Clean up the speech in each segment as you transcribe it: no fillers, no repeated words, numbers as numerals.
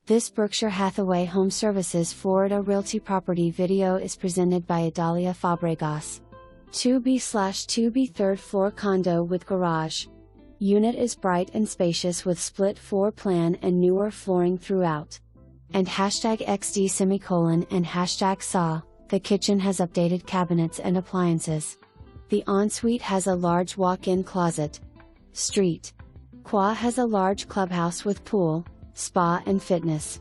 This Berkshire Hathaway HomeServices Florida Realty property video is presented by Idalia Fabregas. 2B/2B third floor condo with garage. Unit is bright and spacious with split floor plan and newer flooring throughout. And #XD and #SAW, the kitchen has updated cabinets and appliances. The ensuite has a large walk-in closet. Saint Croix has a large clubhouse with pool, spa and fitness.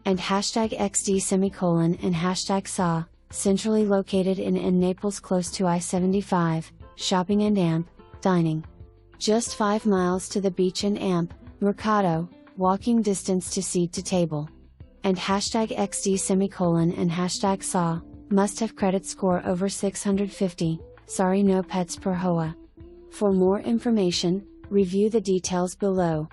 And #XD and #SAW, centrally located in Naples close to I-75, shopping and amp, dining. Just 5 miles to the beach and amp, Mercato, walking distance to seat to table. And #XD and #SAW, must have credit score over 650, sorry no pets per HOA. For more information, review the details below.